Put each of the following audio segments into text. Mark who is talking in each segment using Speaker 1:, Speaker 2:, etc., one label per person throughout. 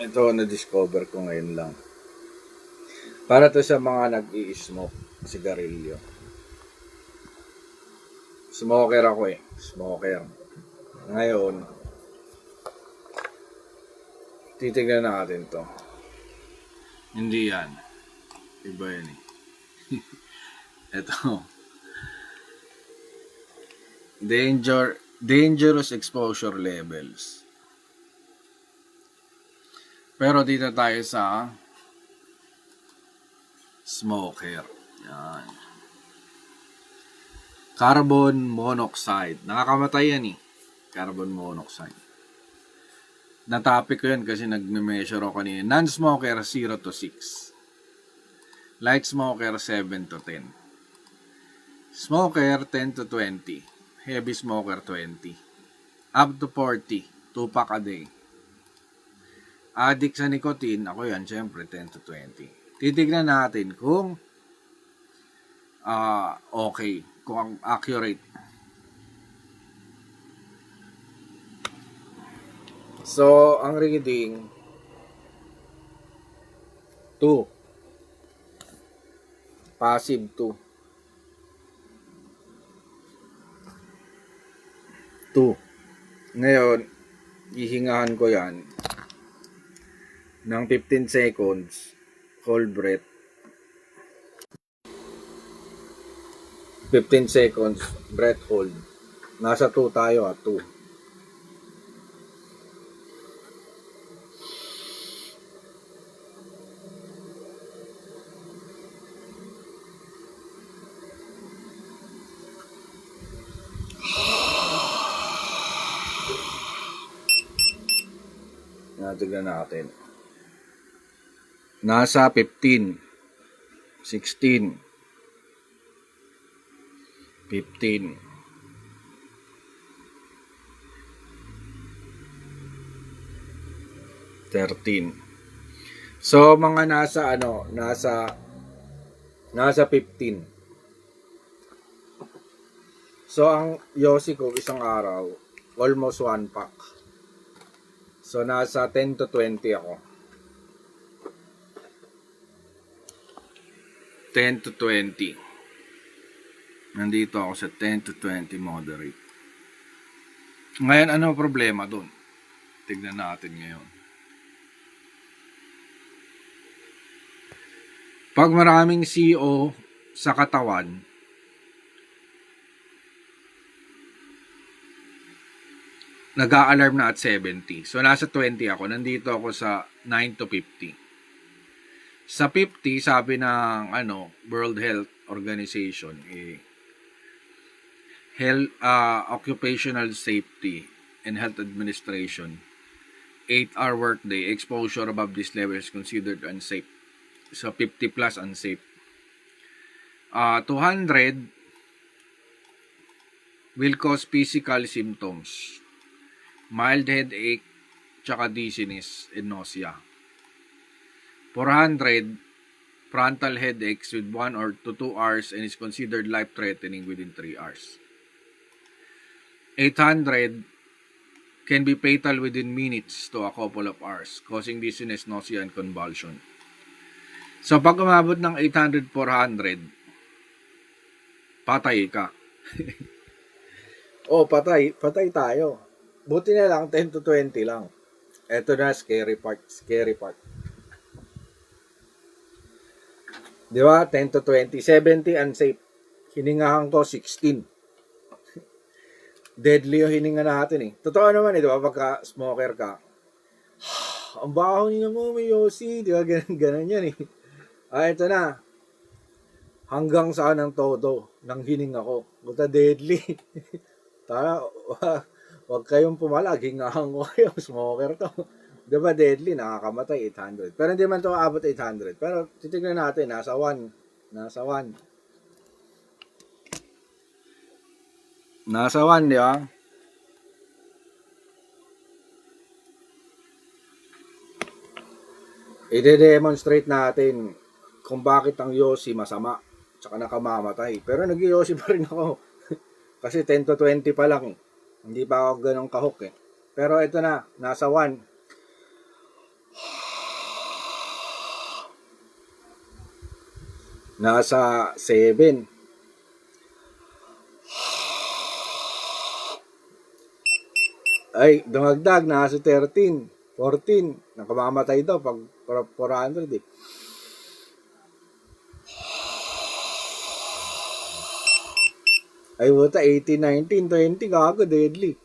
Speaker 1: Ito na-discover ko ngayon lang. Para to sa mga nag-i-smoke sigarilyo. Smoker ako eh. Smoker. Ngayon, titignan natin to. Hindi yan. Iba yan eh. Ito. Dangerous exposure levels. Pero dito tayo sa smoker. Yan. Carbon monoxide. Nakakamatay yan eh. Carbon monoxide. Na-topic ko yan kasi nag-measure ako kanina. Non-smoker 0 to 6. Light smoker 7 to 10. Smoker 10 to 20. Heavy smoker 20. Up to 40. 2 pack a day. Addict sa nicotine, ako yan, syempre 10 to 20. Titignan natin kung okay, kung accurate. So, ang reading 2. Passive 2. 2. Ngayon, ihingahan ko yan ng 15 seconds, hold breath. 15 seconds, breath hold. Nasa 2 tayo 2. Tignan natin. Nasa 15, 16, 15, 13. So mga nasa nasa 15. So ang yosi ko isang araw almost 1 pack. So nasa 10 to 20 ako. 10 to 20. Nandito ako sa 10 to 20 moderate. Ngayon, ano problema dun? Tignan natin ngayon. Pag maraming CO sa katawan, nag-a-alarm na at 70. So, nasa 20 ako. Nandito ako sa 9 to 50. Sa 50, sabi ng World Health Organization, Occupational Safety and Health Administration, 8-hour workday, exposure above this level is considered unsafe. So, 50 plus unsafe. 200 will cause physical symptoms. Mild headache, tsaka dizziness and nausea. 400, frontal headaches with 1 or 2 hours and is considered life-threatening within 3 hours. 800 can be fatal within minutes to a couple of hours, causing dizziness, nausea, and convulsion. So, pag umabot ng 800, 400, patay ka. Patay tayo. Buti na lang, 10 to 20 lang. Ito na, scary part. Di ba? 10 to 20. 70, unsafe. Hiningahan ko, 16. Deadly yung hininga natin eh. Totoo naman eh, di ba? Pagka smoker ka, ang baho niyo mo, may yosi. Di ba? Ganun yan eh. Ito na. Hanggang saan ang todo ng hininga ko. Buta deadly. Tara, wag kayong pumalag. Hingahan ko kayo. Smoker to. Di ba deadly? Nakakamatay 800. Pero hindi man to abot 800. Pero titignan natin. Nasa 1. Nasa 1, di ba? I-demonstrate natin kung bakit ang yosi masama tsaka nakamamatay. Pero nag-yosi pa rin ako. Kasi 10 to 20 pa lang eh. Hindi pa ako ganong kahok eh. Pero ito na, nasa 1. nasa 7. Ay, dumagdag, nasa 13, 14. Nakamamatay daw pag 400 eh. Ay, buta, 18, 19, 20, gago, deadly.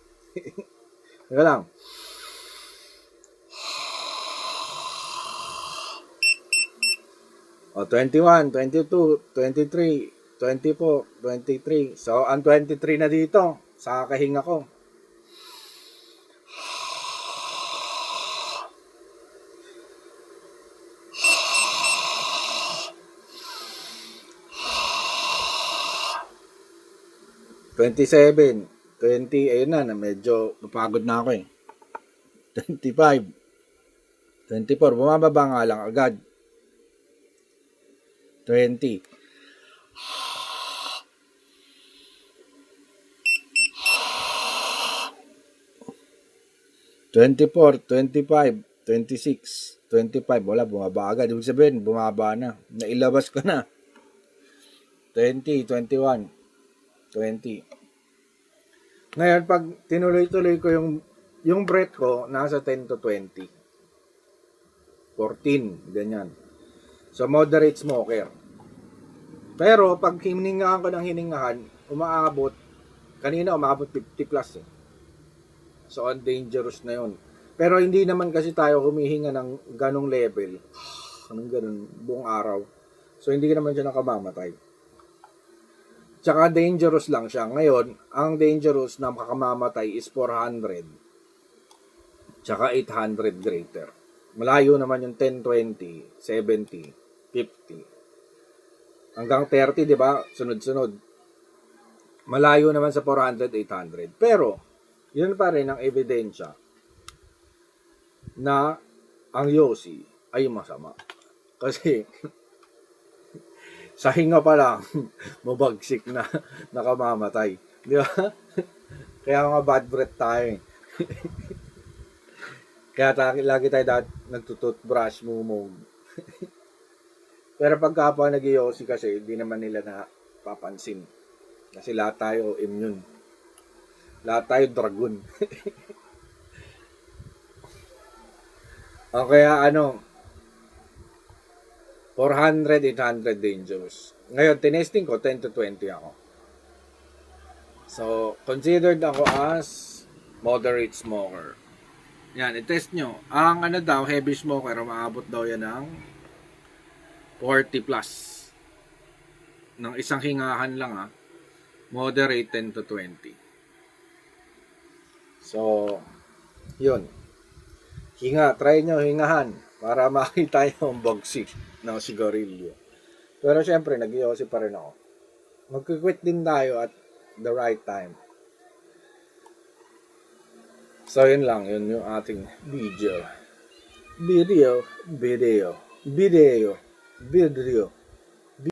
Speaker 1: Teka lang. O, 21, 22, 23, 24, 23. So, ang 23 na dito, sa kahinga ko. '27, 20, ayun na, medyo napagod na ako eh. 25, 24, bumababa nga lang agad. 20. '24, 25, 26, 25, wala, bumaba agad. Ibig sabihin, bumaba na. Nailabas ko na. 20, 21, 20. Ngayon, pag tinuloy-tuloy ko yung breath ko, nasa 10 to 20. 14, ganyan. So, moderate smoker. Pero, pag hiningahan ko ng hiningahan, kanina umaabot 50 plus eh. So, dangerous na yun. Pero, hindi naman kasi tayo humihinga ng ganong level. Anong ganon, buong araw. So, hindi naman siya nakamamatay. Tsaka dangerous lang siya. Ngayon, ang dangerous na makakamamatay is 400. Tsaka 800 greater. Malayo naman yung 10, 20, 70, 50. Hanggang 30, di ba? Sunod-sunod. Malayo naman sa 400, 800. Pero, yun pa rin ang ebidensya na ang Yossi ay masama. Kasi, sa hinga pa lang, mabagsik na nakamamatay. Di ba? Kaya nga bad breath tayo eh. Kaya lagi tayo nagtututbrush, mumog. Pero pagka pa nag-Yossi kasi, hindi naman nila napapansin. Kasi lahat tayo immune. Lahat tayo dragon. O kaya 400, 800 dangerous. Ngayon, tinesting ko, 10 to 20 ako. So, considered ako as moderate smoker. Yan, i-test nyo. Ang heavy smoker, umaabot daw yan ng 40 plus. Ng isang hingahan lang moderate 10 to 20. So, yun. Try nyo hingahan para makita yung bogsik ng sigarilyo. Pero syempre, nag-Yossi pa rin ako. Mag-quit din tayo at the right time. So, yun lang. Yun yung ating video.